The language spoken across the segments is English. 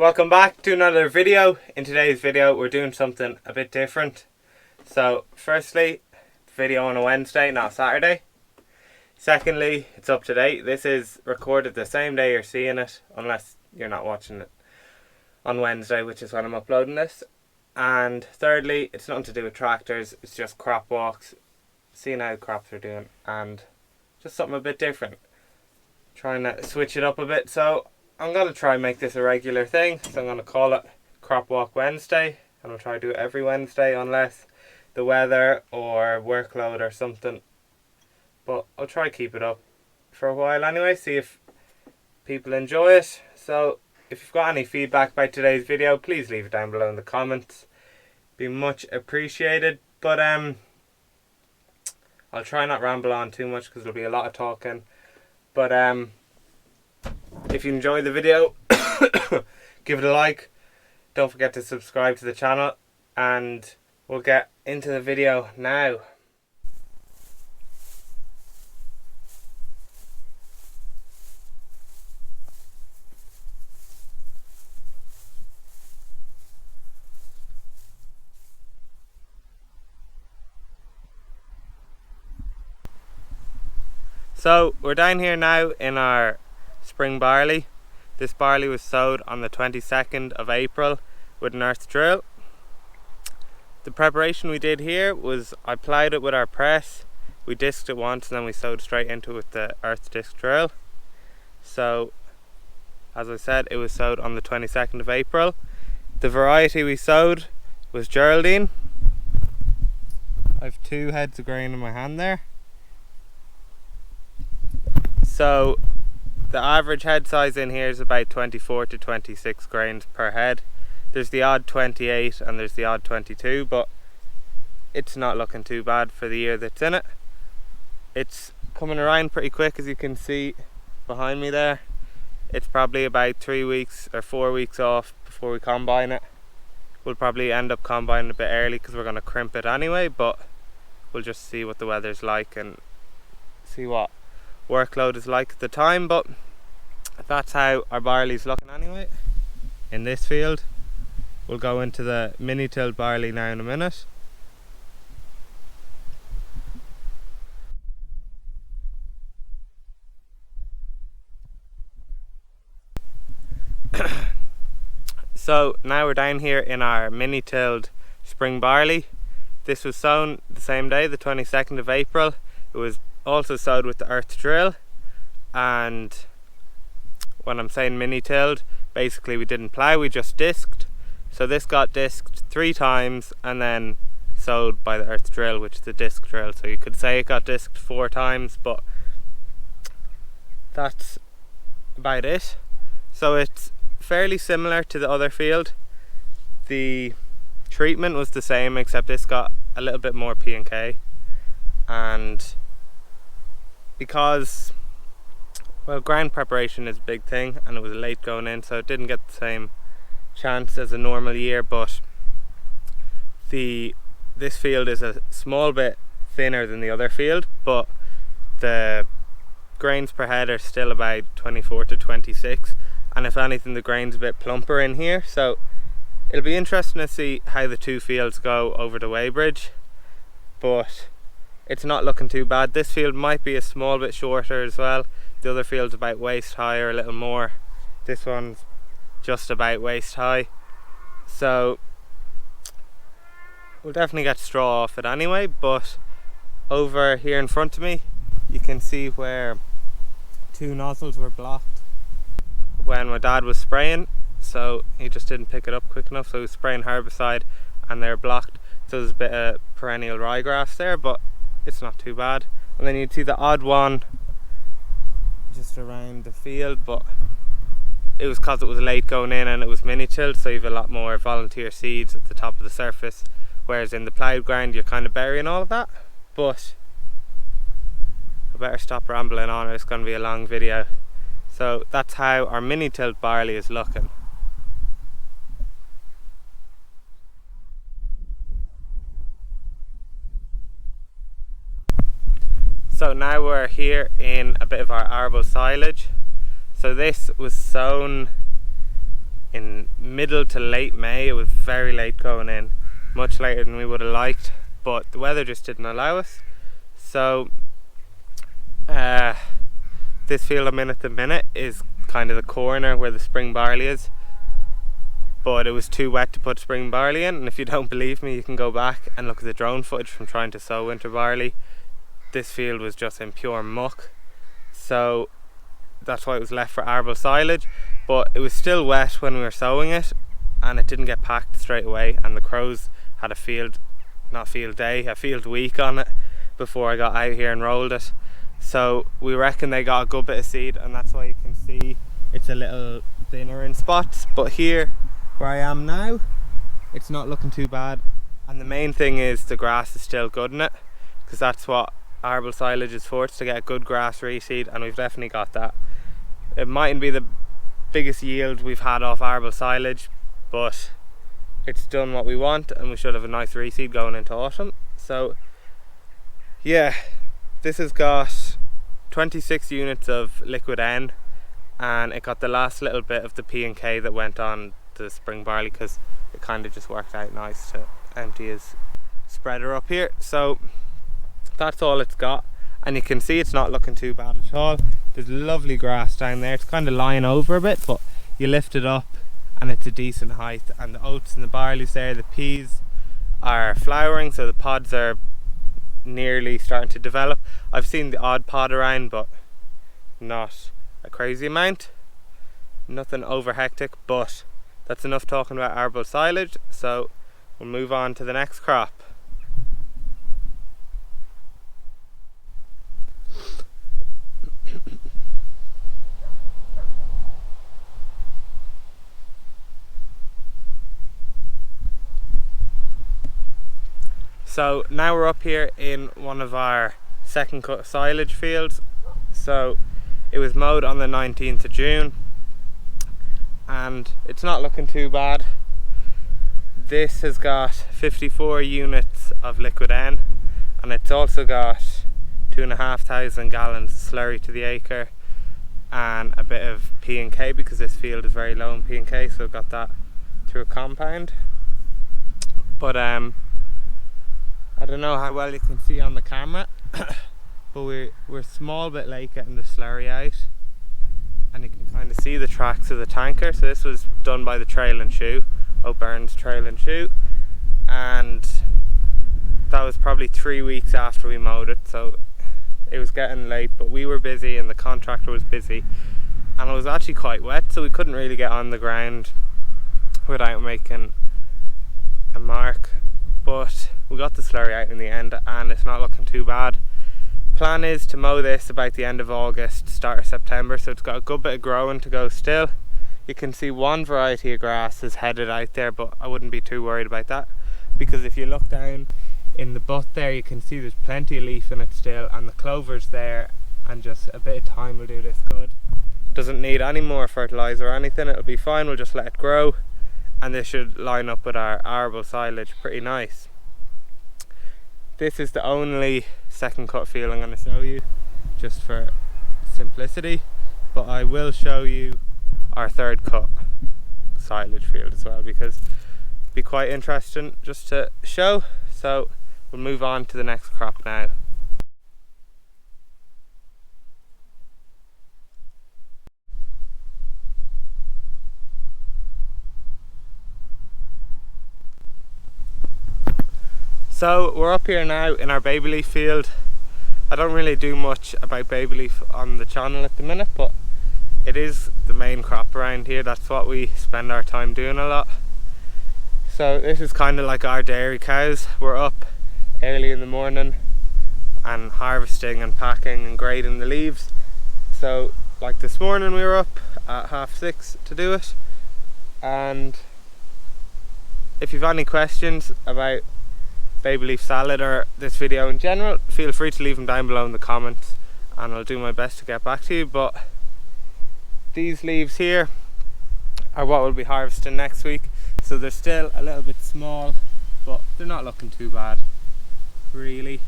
Welcome back to another video. In today's video we're doing something a bit different. So firstly, video on a Wednesday, not Saturday. Secondly, it's up to date. This is recorded the same day you're seeing it, unless you're not watching it on Wednesday, which is when I'm uploading this. And thirdly, it's nothing to do with tractors, it's just crop walks, seeing how crops are doing, and just something a bit different. Trying to switch it up a bit, so I'm going to try and make this a regular thing. So I'm going to call it Crop Walk Wednesday, and I'll try to do it every Wednesday unless the weather or workload or something. But I'll try to keep it up for a while anyway, see if people enjoy it. So if you've got any feedback about today's video, please leave it down below in the comments. Be much appreciated. But I'll try not ramble on too much because there'll be a lot of talking. But if you enjoy the video, give it a like. Don't forget to subscribe to the channel, and we'll get into the video now. So we're down here now in our spring barley. This barley was sowed on the 22nd of April with an earth drill. The preparation we did here was I ploughed it with our press, we disked it once, and then we sowed straight into it with the earth disc drill. So as I said, it was sowed on the 22nd of April. The variety we sowed was Geraldine. I have 2 heads of grain in my hand there. So the average head size in here is about 24 to 26 grains per head. There's the odd 28 and there's the odd 22, but it's not looking too bad for the year that's in it. It's coming around pretty quick, as you can see behind me there. It's probably about 3 weeks or 4 weeks off before we combine it. We'll probably end up combining a bit early because we're going to crimp it anyway, but we'll just see what the weather's like and see what workload is like at the time. But that's how our barley's looking anyway in this field. We'll go into the mini tilled barley now in a minute. So now we're down here in our mini tilled spring barley. This was sown the same day, the 22nd of April. It was also sowed with the earth drill, and when I'm saying mini tilled, basically we didn't plough, we just disked. So this got disked 3 times and then sowed by the earth drill, which is the disc drill. So you could say it got disked 4 times, but that's about it. So it's fairly similar to the other field. The treatment was the same, except this got a little bit more P&K, and because, well, ground preparation is a big thing and it was late going in, so it didn't get the same chance as a normal year. But this field is a small bit thinner than the other field, but the grains per head are still about 24 to 26, and if anything the grain's a bit plumper in here. So it'll be interesting to see how the 2 fields go over the weighbridge, but it's not looking too bad. This field might be a small bit shorter as well. The other field's about waist high or a little more. This one's just about waist high. So we'll definitely get straw off it anyway. But over here in front of me, you can see where 2 nozzles were blocked when my dad was spraying. So he just didn't pick it up quick enough, so he was spraying herbicide and they're blocked. So there's a bit of perennial ryegrass there, but it's not too bad. And then you'd see the odd one just around the field, but it was because it was late going in and it was mini tilled, so you have a lot more volunteer seeds at the top of the surface, whereas in the ploughed ground you're kind of burying all of that. But I better stop rambling on, it's going to be a long video. So that's how our mini tilled barley is looking. So now we're here in a bit of our arable silage. So this was sown in middle to late May. It was very late going in, much later than we would have liked, but the weather just didn't allow us. So this field I'm in at the minute is kind of the corner where the spring barley is, but it was too wet to put spring barley in, and if you don't believe me, you can go back and look at the drone footage from trying to sow winter barley. This field was just in pure muck, so that's why it was left for arable silage. But it was still wet when we were sowing it, and it didn't get packed straight away, and the crows had a field week on it before I got out here and rolled it. So we reckon they got a good bit of seed, and that's why you can see it's a little thinner in spots. But here where I am now, it's not looking too bad, and the main thing is the grass is still good in it, because that's what arable silage is for. It's to get a good grass reseed, and we've definitely got that. It mightn't be the biggest yield we've had off arable silage, but it's done what we want, and we should have a nice reseed going into autumn. So yeah, this has got 26 units of liquid N, and it got the last little bit of the P and K that went on the spring barley, because it kind of just worked out nice to empty his spreader up here. So that's all it's got, and you can see it's not looking too bad at all. There's lovely grass down there. It's kind of lying over a bit, but you lift it up and it's a decent height, and the oats and the barley's there. The peas are flowering, so the pods are nearly starting to develop. I've seen the odd pod around, but not a crazy amount, nothing over hectic. But that's enough talking about arable silage, so we'll move on to the next crop. So now we're up here in one of our second cut silage fields. So it was mowed on the 19th of June, and it's not looking too bad. This has got 54 units of liquid N, and it's also got 2,500 gallons slurry to the acre, and a bit of P and K, because this field is very low in P and K, so I've got that through a compound. But I don't know how well you can see on the camera, but we're a small bit late getting the slurry out, and you can kind of see the tracks of the tanker. So this was done by the Trail and Shoe, O'Byrne's Trail and Shoe, and that was probably 3 weeks after we mowed it, so it was getting late, but we were busy and the contractor was busy, and it was actually quite wet, so we couldn't really get on the ground without making a mark. But we got the slurry out in the end, and it's not looking too bad. Plan is to mow this about the end of August, start of September, so it's got a good bit of growing to go still. You can see one variety of grass is headed out there, but I wouldn't be too worried about that, because if you look down in the butt there, you can see there's plenty of leaf in it still, and the clover's there, and just a bit of time will do this good. Doesn't need any more fertilizer or anything, it'll be fine. We'll just let it grow, and this should line up with our arable silage pretty nice. This is the only second cut field I'm going to show you, just for simplicity, but I will show you our third cut silage field as well, because it'd be quite interesting just to show. So we'll move on to the next crop now. So we're up here now in our baby leaf field. I don't really do much about baby leaf on the channel at the minute, but it is the main crop around here. That's what we spend our time doing a lot. So this is kind of like our dairy cows. We're up early in the morning and harvesting and packing and grading the leaves. So like this morning we were up at 6:30 to do it. And if you've any questions about baby leaf salad or this video in general, feel free to leave them down below in the comments, and I'll do my best to get back to you. But these leaves here are what we'll be harvesting next week, so they're still a little bit small, but they're not looking too bad really.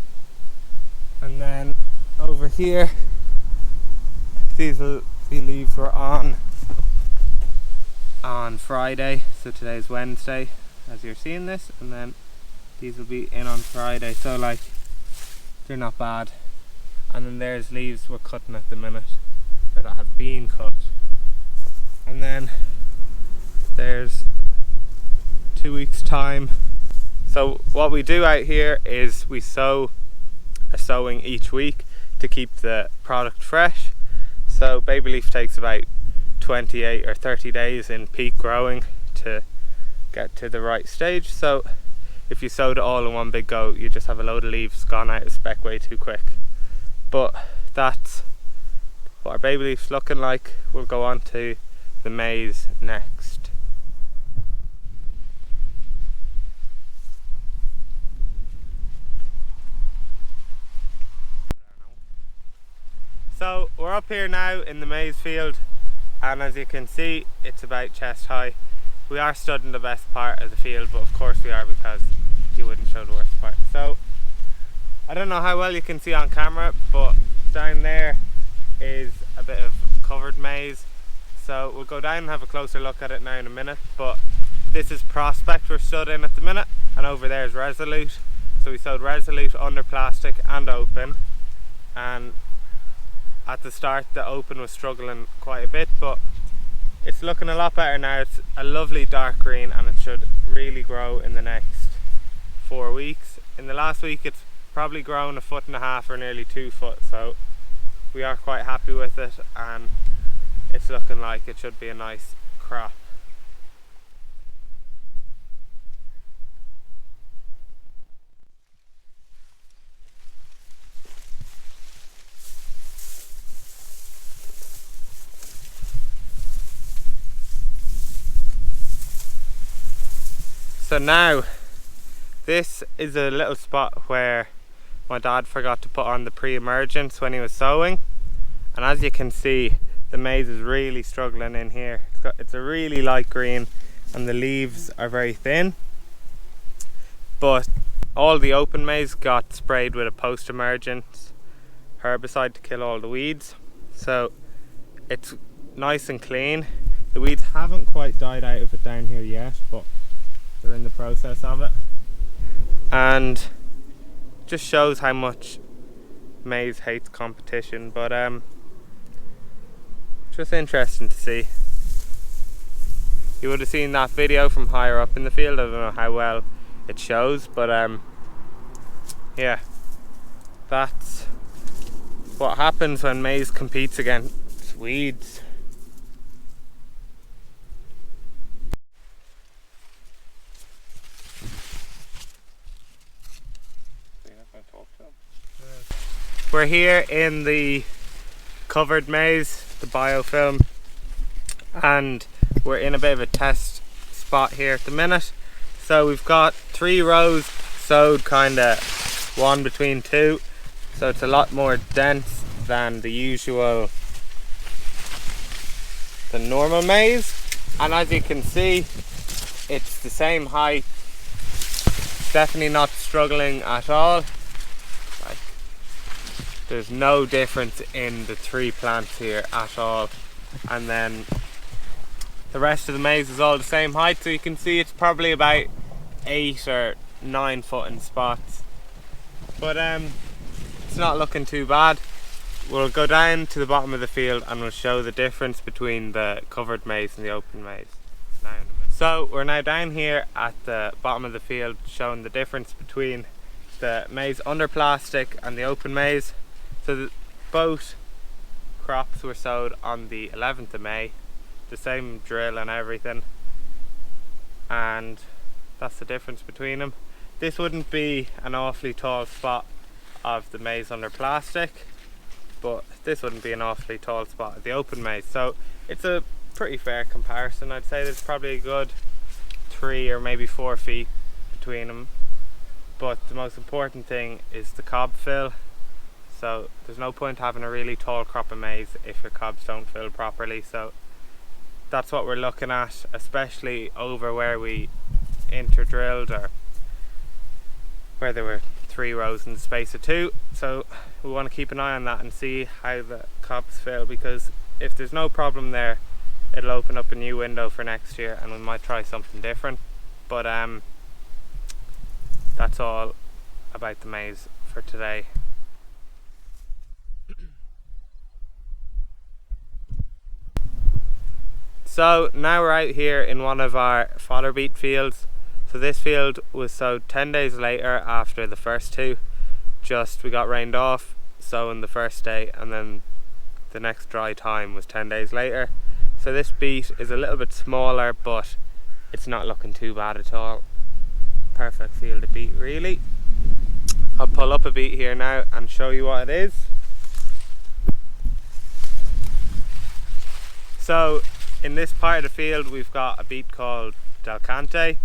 And then over here, these leaves were on on Friday, so today's Wednesday as you're seeing this, and then these will be in on Friday, so like they're not bad. And then there's leaves we're cutting at the minute, or that have been cut. And then there's 2 weeks time. So what we do out here is we sow a sowing each week to keep the product fresh. So baby leaf takes about 28 or 30 days in peak growing to get to the right stage. So if you sowed it all in one big go, you just have a load of leaves gone out of spec way too quick. But that's what our baby leaf's looking like. We'll go on to the maize next. So we're up here now in the maize field, and as you can see it's about chest high. We are studding the best part of the field, but of course we are, because you wouldn't show the worst part. So I don't know how well you can see on camera, but down there is a bit of covered maize. So we'll go down and have a closer look at it now in a minute. But this is Prospect we're stood in at the minute, and over there is Resolute. So we sowed Resolute under plastic and open, and at the start the open was struggling quite a bit, but it's looking a lot better now. It's a lovely dark green, and it should really grow in the next 4 weeks. In the last week it's probably grown 1.5 foot or nearly 2 foot, so we are quite happy with it, and it's looking like it should be a nice crop. So now this is a little spot where my dad forgot to put on the pre-emergence when he was sowing, and as you can see the maize is really struggling in here. It's a really light green and the leaves are very thin, but all the open maize got sprayed with a post-emergence herbicide to kill all the weeds, so it's nice and clean. The weeds haven't quite died out of it down here yet, but they're in the process of it, and just shows how much maize hates competition. But just interesting to see. You would have seen that video from higher up in the field. I don't know how well it shows, but yeah, that's what happens when maize competes against weeds. We're here in the covered maize, the biofilm, and we're in a bit of a test spot here at the minute. So we've got 3 rows sowed kind of one between 2, so it's a lot more dense than the normal maize, and as you can see it's the same height. Definitely not struggling at all. There's no difference in the 3 plants here at all, and then the rest of the maize is all the same height, so you can see it's probably about 8 or 9 foot in spots, but it's not looking too bad. We'll go down to the bottom of the field and we'll show the difference between the covered maize and the open maize now in a minute. So we're now down here at the bottom of the field showing the difference between the maize under plastic and the open maize. So both crops were sowed on the 11th of May, the same drill and everything, and that's the difference between them. This wouldn't be an awfully tall spot of the maize under plastic, but this wouldn't be an awfully tall spot of the open maize, so it's a pretty fair comparison. I'd say there's probably a good 3 or maybe 4 feet between them, but the most important thing is the cob fill. So there's no point having a really tall crop of maize if your cobs don't fill properly. So that's what we're looking at, especially over where we interdrilled, or where there were 3 rows in the space of 2. So we want to keep an eye on that and see how the cobs fill, because if there's no problem there, it'll open up a new window for next year and we might try something different. But that's all about the maize for today. So now we're out here in one of our fodder beet fields. So this field was sowed 10 days later after the first two. We got rained off, sowing the first day, and then the next dry time was 10 days later. So this beet is a little bit smaller, but it's not looking too bad at all. Perfect field to beet, really. I'll pull up a beet here now and show you what it is. So in this part of the field we've got a beet called Delcante.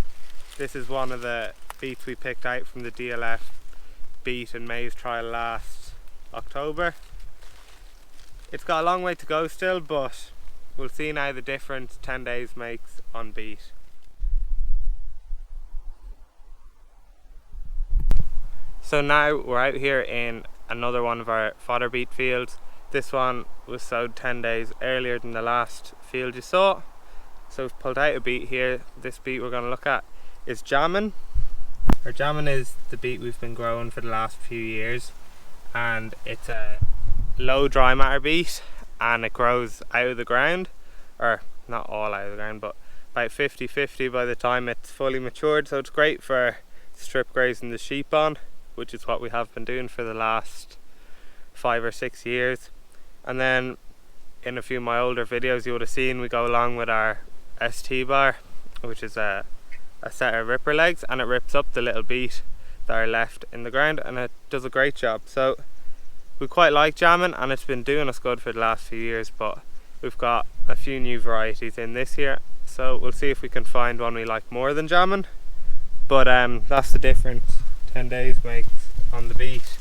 This is one of the beets we picked out from the DLF beet and maize trial last October. It's got a long way to go still, but we'll see now the difference 10 days makes on beet. So now we're out here in another one of our fodder beet fields. This one was sowed 10 days earlier than the last field you saw. So we've pulled out a beet here. This beet we're going to look at is Jammin. Our Jammin is the beet we've been growing for the last few years, and it's a low dry matter beet and it grows out of the ground, or not all out of the ground, but about 50-50 by the time it's fully matured. So it's great for strip grazing the sheep on, which is what we have been doing for the last 5 or 6 years. And then in a few of my older videos you would have seen we go along with our ST bar, which is a set of ripper legs, and it rips up the little beet that are left in the ground, and it does a great job. So we quite like Jammin, and it's been doing us good for the last few years, but we've got a few new varieties in this year, so we'll see if we can find one we like more than Jammin. But that's the difference 10 days makes on the beet.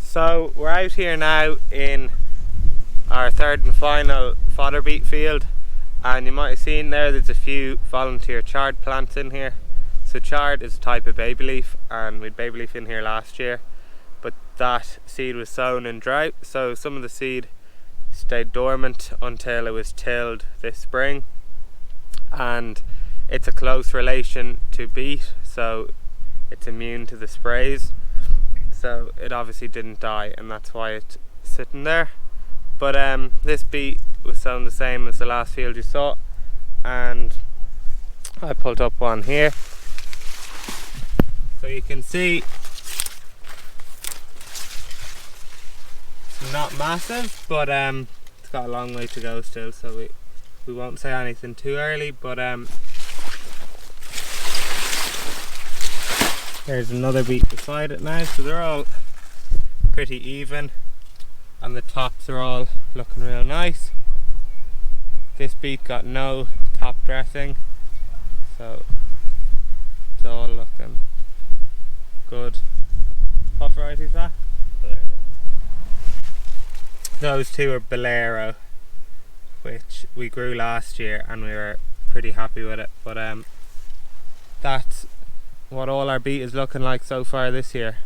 So we're out here now in our third and final fodder beet field, and you might have seen there's a few volunteer chard plants in here. So chard is a type of baby leaf, and we had baby leaf in here last year, but that seed was sown in drought, so some of the seed stayed dormant until it was tilled this spring. And it's a close relation to beet, so it's immune to the sprays. So it obviously didn't die, and that's why it's sitting there. But this beet was sown the same as the last field you saw, and I pulled up one here. So you can see it's not massive, but it's got a long way to go still, so we won't say anything too early. But there's another beet beside it now, so they're all pretty even and the tops are all looking real nice. This beet got no top dressing, so it's all looking good. What variety is that? Bolero. Those two are Bolero, which we grew last year and we were pretty happy with it, but that's what all our beet is looking like so far this year.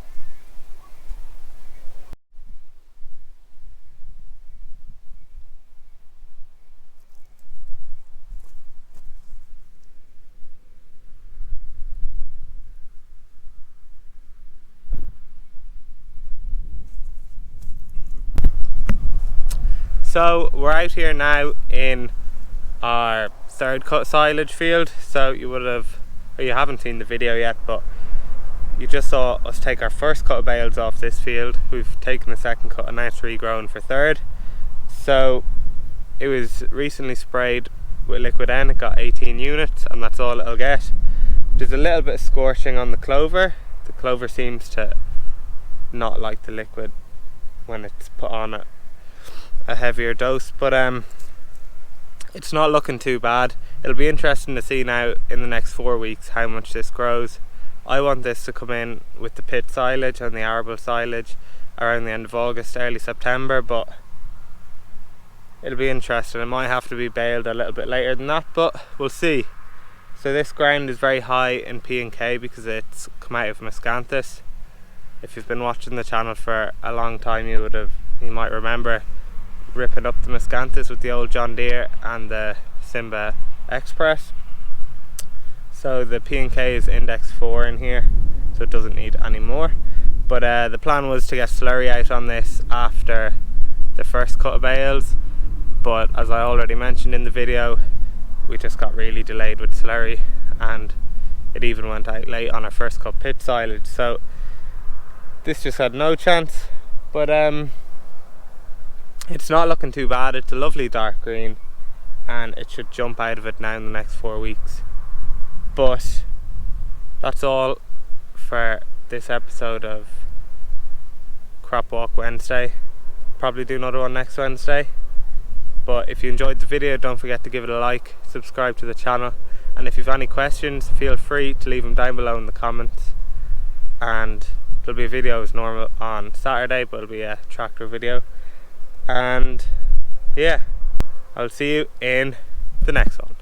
So we're out here now in our third cut silage field. So you would have, or you haven't seen the video yet, but you just saw us take our first cut of bales off this field. We've taken the second cut and now it's regrown for third. So it was recently sprayed with liquid N. It got 18 units and that's all it'll get. There's a little bit of scorching on the clover. The clover seems to not like the liquid when it's put on a heavier dose, but it's not looking too bad. It'll be interesting to see now in the next 4 weeks how much this grows. I want this to come in with the pit silage and the arable silage around the end of August, early September, but it'll be interesting. It might have to be baled a little bit later than that, but we'll see. So this ground is very high in P and K because it's come out of miscanthus. If you've been watching the channel for a long time, you might remember ripping up the miscanthus with the old John Deere and the Simba Express. So the P and K is index 4 in here, so it doesn't need any more. But the plan was to get slurry out on this after the first cut of bales, but as I already mentioned in the video, we just got really delayed with slurry, and it even went out late on our first cut pit silage, so this just had no chance. But it's not looking too bad. It's a lovely dark green and it should jump out of it now in the next 4 weeks. But that's all for this episode of Crop Walk Wednesday. Probably do another one next Wednesday. But if you enjoyed the video, don't forget to give it a like, subscribe to the channel, and if you have any questions, feel free to leave them down below in the comments. And there'll be a video as normal on Saturday, but it'll be a tractor video. And yeah, I'll see you in the next one.